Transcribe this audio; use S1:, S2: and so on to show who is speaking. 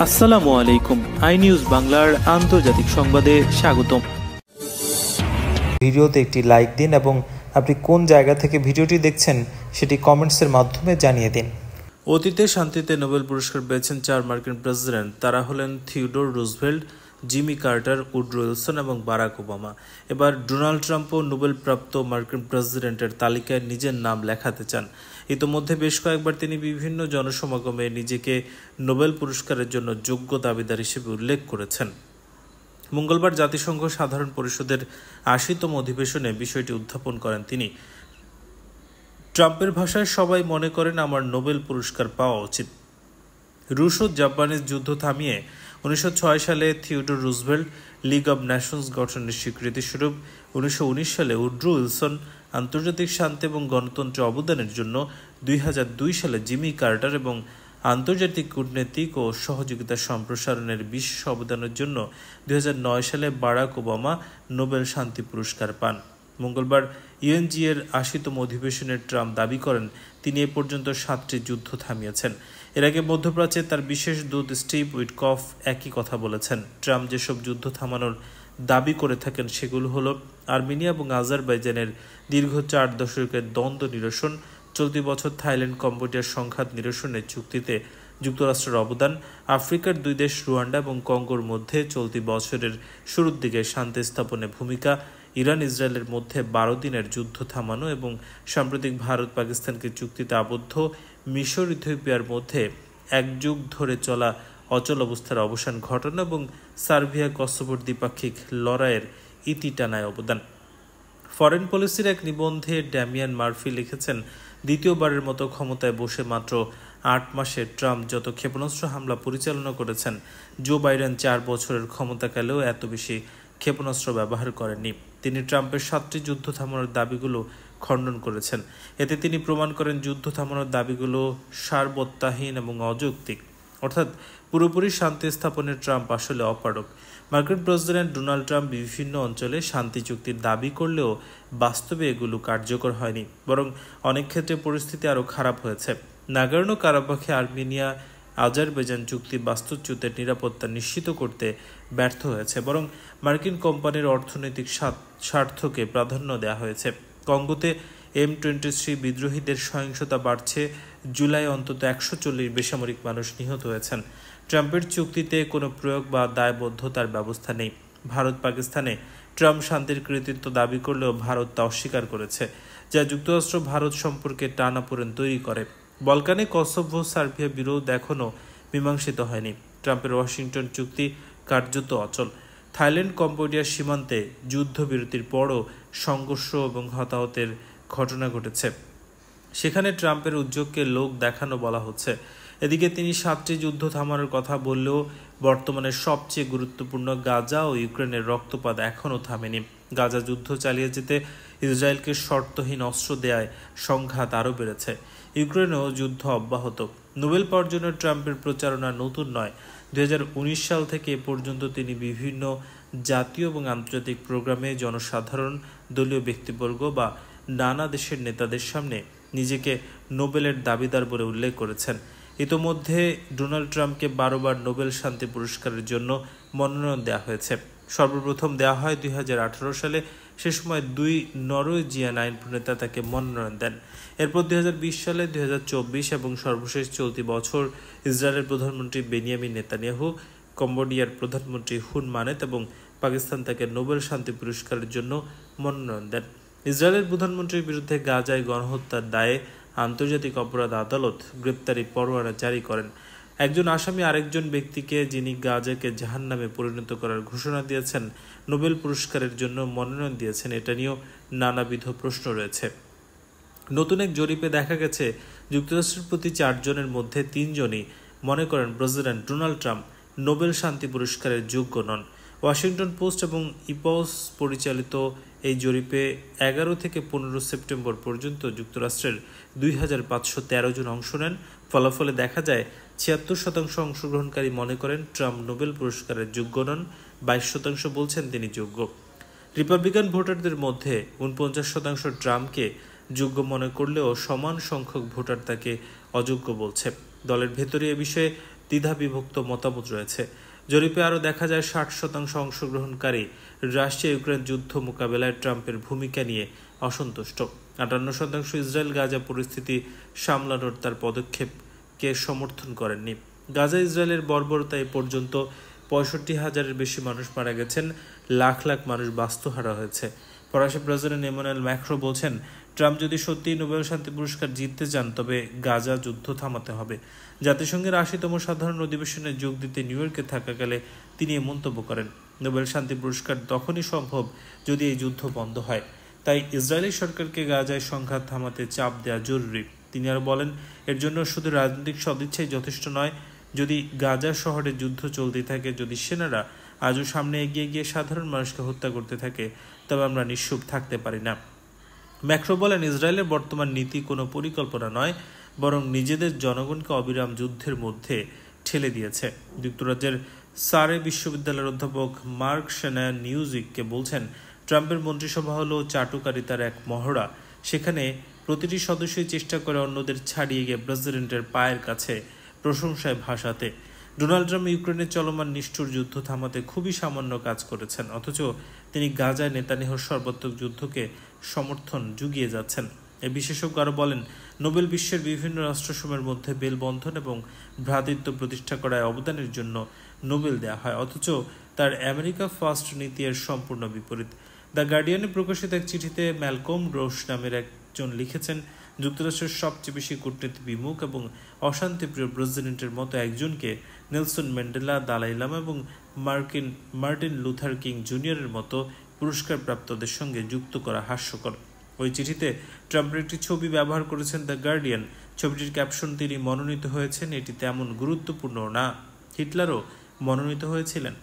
S1: আসসালামু আলাইকুম। I news বাংলার আন্তর্জাতিক সংবাদে স্বাগতম।
S2: ভিডিওতে একটি লাইক দিন এবং আপনি কোন জায়গা থেকে ভিডিওটি দেখছেন সেটি কমেন্টসের মাধ্যমে জানিয়ে দিন।
S3: অতীতে শান্তিতে নোবেল পুরস্কার পেয়েছেন 4 মার্কিন প্রেসিডেন্ট। তারা হলেন Theodore Roosevelt, Jimmy Carter, Woodrow Wilson এবং বারাক ওবামা। এবার ডোনাল্ড ট্রাম্পও নোবেলপ্রাপ্ত মার্কিন প্রেসিডেন্টের তালিকায় নিজের নাম লেখাতে চান। ইতোমধ্যে বেশ কয়েকবার তিনি বিভিন্ন জনসমাগমে নিজেকে নোবেল পুরস্কারের জন্য যোগ্য দাবিদার হিসেবে উল্লেখ করেছেন। মঙ্গলবার জাতিসংঘ সাধারণ পরিষদের ৮০তম অধিবেশনে বিষয়টি উত্থাপন করেন তিনি। ট্রাম্পের ভাষায়, সবাই মনে করেন আমার নোবেল পুরস্কার পাওয়া উচিত। রুশ ও জাপানিজ যুদ্ধ থামিয়ে ১৯০৬ সালে Theodore Roosevelt league of Nations গঠনের স্বীকৃতিস্বরূপ ১৯১৯ সালে উড্রো উইলসন আন্তর্জাতিক শান্তি এবং গণতন্ত্রে অবদানের জন্য, ২০০২ সালে জিমি কার্টার এবং আন্তর্জাতিক কূটনৈতিক ও সহযোগিতা সম্প্রসারণের বিশেষ অবদানের জন্য ২০০৯ সালে বারাক ওবামা নোবেল শান্তি পুরস্কার পান। মঙ্গলবার ইউএনজি এর ৮০তম অধিবেশনে ট্রাম্প দাবি করেন তিনি এ পর্যন্ত ৭টি যুদ্ধ থামিয়েছেন। এর আগে মধ্যপ্রাচ্যে তার বিশেষ দূত স্টিভ উইটকফ একই কথা বলেছেন। ট্রাম্প যেসব যুদ্ধ থামানোর দাবি করে থাকেন সেগুলো হলো আর্মেনিয়া এবং আজারবাইজানের দীর্ঘ ৪ দশকের দ্বন্দ্ব নিরসন, চলতি বছর থাইল্যান্ড কম্বোডিয়ার সংঘাত নিরসনের চুক্তিতে যুক্তরাষ্ট্রের অবদান, আফ্রিকার ২ দেশ রুয়ান্ডা এবং কঙ্গোর মধ্যে চলতি বছরের শুরুর দিকে শান্তি স্থাপনে ভূমিকা, ইরান ইসরায়েলের মধ্যে ১২ দিনের যুদ্ধ থামানো এবং সাম্প্রতিক ভারত পাকিস্তানকে চুক্তিতে আবদ্ধ মিশর ইথিওপিয়ার মধ্যে ১ যুগ ধরে চলা অচল অবস্থার অবসান ঘটানো এবং সার্বিয়া কসোভোর দ্বিপাক্ষিক লড়াইয়ের ইতি টানায় অবদান। ফরেন পলিসির এক নিবন্ধে ড্যামিয়ান মার্ফি লিখেছেন, দ্বিতীয়বারের মতো ক্ষমতায় বসে মাত্র ৮ মাসে ট্রাম্প যত ক্ষেপণাস্ত্র হামলা পরিচালনা করেছেন, জো বাইডেন ৪ বছরের ক্ষমতাকালেও এত বেশি ক্ষেপণাস্ত্র ব্যবহার করেননি। তিনি ট্রাম্পের ৭টি যুদ্ধ থামানোর দাবিগুলো খণ্ডন করেছেন। এতে তিনি প্রমাণ করেন যুদ্ধ থামানোর দাবিগুলো সারবত্তাহীন এবং অযৌক্তিক, অর্থাৎ পুরোপুরি শান্তি স্থাপনের ট্রাম্প আসলে অপারগ। মার্কিন প্রেসিডেন্ট ডোনাল্ড ট্রাম্প বিভিন্ন অঞ্চলে শান্তি চুক্তির দাবি করলেও বাস্তবে এগুলো কার্যকর হয়নি, বরং অনেক ক্ষেত্রে পরিস্থিতি আরও খারাপ হয়েছে। নাগোর্নো কারাবাখে আর্মেনিয়া আজারবাইজান চুক্তি বাস্তুচ্যুতের নিরাপত্তা নিশ্চিত করতে ব্যর্থ হয়েছে, বরং মার্কিন কোম্পানির অর্থনৈতিক স্বার্থকে প্রাধান্য দেওয়া হয়েছে। কঙ্গোতে M23 বিদ্রোহীদের সহিংসতা বাড়ছে, জুলাই অন্তত ১৪০ বেসামরিক মানুষ নিহত হয়েছেন। ট্রাম্পের চুক্তিতে কোনো প্রয়োগ বা দায়বদ্ধতার ব্যবস্থা নেই। ভারত পাকিস্তানে ট্রাম্প শান্তির কৃতিত্ব দাবি করলেও ভারত তা অস্বীকার করেছে, যা যুক্তরাষ্ট্র ভারত সম্পর্কে টানাপোড়েন তৈরি করে। বলকানে কসোভো সার্বিয়া বিরোধ এখনও মীমাংসিত হয়নি। ট্রাম্পের ওয়াশিংটন চুক্তি কার্যত অচল। থাইল্যান্ড কম্বোডিয়ার সীমান্তে যুদ্ধবিরতির পরও সংঘর্ষ এবং হতাহতের ঘটনা ঘটেছে, সেখানে ট্রাম্পের উদ্যোগকে লোক দেখানো বলা হচ্ছে। এদিকে তিনি ৭টি যুদ্ধ থামানোর কথা বললেও বর্তমানে সবচেয়ে গুরুত্বপূর্ণ গাজা ও ইউক্রেনের রক্তপাত এখনও থামেনি। গাজা যুদ্ধ চালিয়ে যেতে ইসরায়েলকে শর্তহীন অস্ত্র দেয়ায় সংঘাত আরও বেড়েছে। ইউক্রেনেও যুদ্ধ অব্যাহত। নোবেল পাওয়ার জন্য ট্রাম্পের প্রচারণা নতুন নয়। ২০১৯ সাল থেকে এ পর্যন্ত তিনি বিভিন্ন জাতীয় এবং আন্তর্জাতিক প্রোগ্রামে জনসাধারণ, দলীয় ব্যক্তিবর্গ বা নানা দেশের নেতাদের সামনে নিজেকে নোবেলের দাবিদার বলে উল্লেখ করেছেন। ইতোমধ্যে ডোনাল্ড ট্রাম্পকে ১২ বার নোবেল শান্তি পুরস্কারের জন্য মনোনয়ন দেওয়া হয়েছে। সর্বপ্রথম দেওয়া হয় ২০১৮ সালে। সে সময় ২ নরওয়েজিয়ান আইন প্রণেতা তাকে মনোনয়ন দেন। এরপর ২০২০ সালে, ২০২৪ এবং সর্বশেষ চলতি বছর ইসরায়েলের প্রধানমন্ত্রী বেনিয়ামিন নেতানিয়াহু, কম্বোডিয়ার প্রধানমন্ত্রী হুন মানেত এবং পাকিস্তান তাকে নোবেল শান্তি পুরস্কারের জন্য মনোনয়ন দেন। ইসরায়েলের প্রধানমন্ত্রীর বিরুদ্ধে গাজায় গণহত্যার দায়ে আন্তর্জাতিক অপরাধ আদালত গ্রেপ্তারি পরোয়ানা জারি করেন। একজন আসামি আরেকজন ব্যক্তিকে, যিনি গাজাকে জাহান্নামে পরিণত করার ঘোষণা দিয়েছেন, নোবেল পুরস্কারের জন্য মনোনয়ন দিয়েছেন, এটা নিয়েও নানাবিধ প্রশ্ন রয়েছে। নতুন এক জরিপে দেখা গেছে যুক্তরাষ্ট্রের প্রতি ৪ জনের মধ্যে ৩ জনই মনে করেন প্রেসিডেন্ট ডোনাল্ড ট্রাম্প নোবেল শান্তি পুরস্কারের যোগ্য নন। ওয়াশিংটন পোস্ট এবং ইপস পরিচালিত এই জরিপে ১১ থেকে ১৫ সেপ্টেম্বর পর্যন্ত যুক্তরাষ্ট্রের ২৫১৩ জন অংশ নেন। ফলাফলে দেখা যায় ৭৬% অংশগ্রহণকারী মনে করেন ট্রাম্প নোবেল পুরস্কারের যোগ্য নন, ২২% বলছেন তিনি যোগ্য। রিপাবলিকান ভোটারদের মধ্যে ৪৯% ট্রাম্পকে যোগ্য মনে করলেও সমান সংখ্যক ভোটার তাকে অযোগ্য বলছে। দলের ভেতরে এ বিষয়ে দ্বিধাবিভক্ত মতামত রয়েছে। জরিপে আরও দেখা যায় 60% অংশগ্রহণকারী রাশিয়া ইউক্রেন যুদ্ধ মোকাবেলায় ট্রাম্পের ভূমিকা নিয়ে অসন্তুষ্ট। 58% ইসরায়েল গাজা পরিস্থিতি সামলানোর তার পদক্ষেপকে সমর্থন করেননি। গাজা ইসরায়েলের বর্বরতা এ পর্যন্ত 65,000-এর বেশি মানুষ মারা গেছেন, লাখ লাখ মানুষ বাস্তুহারা হয়েছে। ফরাসি প্রেসিডেন্ট ইমানুয়েল ম্যাক্রো বলছেন, ট্রাম্প যদি সত্যিই নোবেল শান্তি পুরস্কার জিততে চান তবে গাজা যুদ্ধ থামাতে হবে। জাতিসংঘের 80তম সাধারণ অধিবেশনে যোগ দিতে নিউ ইয়র্কে থাকাকালে তিনি এ মন্তব্য করেন। নোবেল শান্তি পুরস্কার তখনই সম্ভব যদি এই যুদ্ধ বন্ধ হয়। তাই ইসরায়েলি সরকারকে গাজায় সংঘাত থামাতে চাপ দেওয়া জরুরি। তিনি আরও বলেন, এর জন্য শুধু রাজনৈতিক সদিচ্ছাই যথেষ্ট নয়। যদি গাজা শহরে যুদ্ধ চলতে থাকে, যদি সেনারা আজও সামনে এগিয়ে গিয়ে সাধারণ মানুষকে হত্যা করতে থাকে, তবে আমরা নিশ্চুপ থাকতে পারি না। ম্যাক্রো বলেন, ইসরায়েলের বর্তমান নীতি কোনো পরিকল্পনা নয়, বরং নিজেদের জনগণকে অবিরাম যুদ্ধের মধ্যে ঠেলে দিয়েছে। যুক্তরাজ্যের সারে বিশ্ববিদ্যালয়ের অধ্যাপক মার্ক সেনায় নিউজউইককে বলছেন, ট্রাম্পের মন্ত্রিসভা হলো চাটুকারিতার এক মহড়া। সেখানে প্রতিটি সদস্যই চেষ্টা করে অন্যদের ছাড়িয়ে গিয়ে প্রেসিডেন্টের পায়ের কাছে প্রশংসায় ভাসাতে। ডোনাল্ড ট্রাম্প ইউক্রেনের চলমান নিষ্ঠুর যুদ্ধ থামাতে খুবই সামান্য কাজ করেছেন, অথচ তিনি গাজায় নেতানিয়াহুর সর্বাত্মক যুদ্ধকে সমর্থন জুগিয়ে যাচ্ছেন। এই বিশেষজ্ঞ আরও বলেন, নোবেল বিশ্বের বিভিন্ন রাষ্ট্রসমূহের মধ্যে মেলবন্ধন এবং ভ্রাতৃত্ব প্রতিষ্ঠা করায় অবদানের জন্য নোবেল দেওয়া হয়, অথচ তার আমেরিকা ফার্স্ট নীতি এর সম্পূর্ণ বিপরীত। দ্য গার্ডিয়ানে প্রকাশিত এক চিঠিতে ম্যালকম গ্রোস নামের একজন লিখেছেন, যুক্তরাষ্ট্রের সবচেয়ে বেশি কূটনীতি বিমুখ এবং অশান্তিপ্রিয় প্রেসিডেন্টের মতো একজনকে নেলসন ম্যান্ডেলা, দালাই লামা এবং মার্টিন লুথার কিং জুনিয়রের মতো পুরস্কারপ্রাপ্তদের সঙ্গে যুক্ত করা হাস্যকর। ওই চিঠিতে ট্রাম্পের একটি ছবি ব্যবহার করেছেন দ্য গার্ডিয়ান। ছবিটির ক্যাপশন, তিনি মনোনীত হয়েছেন, এটি তেমন গুরুত্বপূর্ণ না, হিটলারও মনোনীত হয়েছিলেন।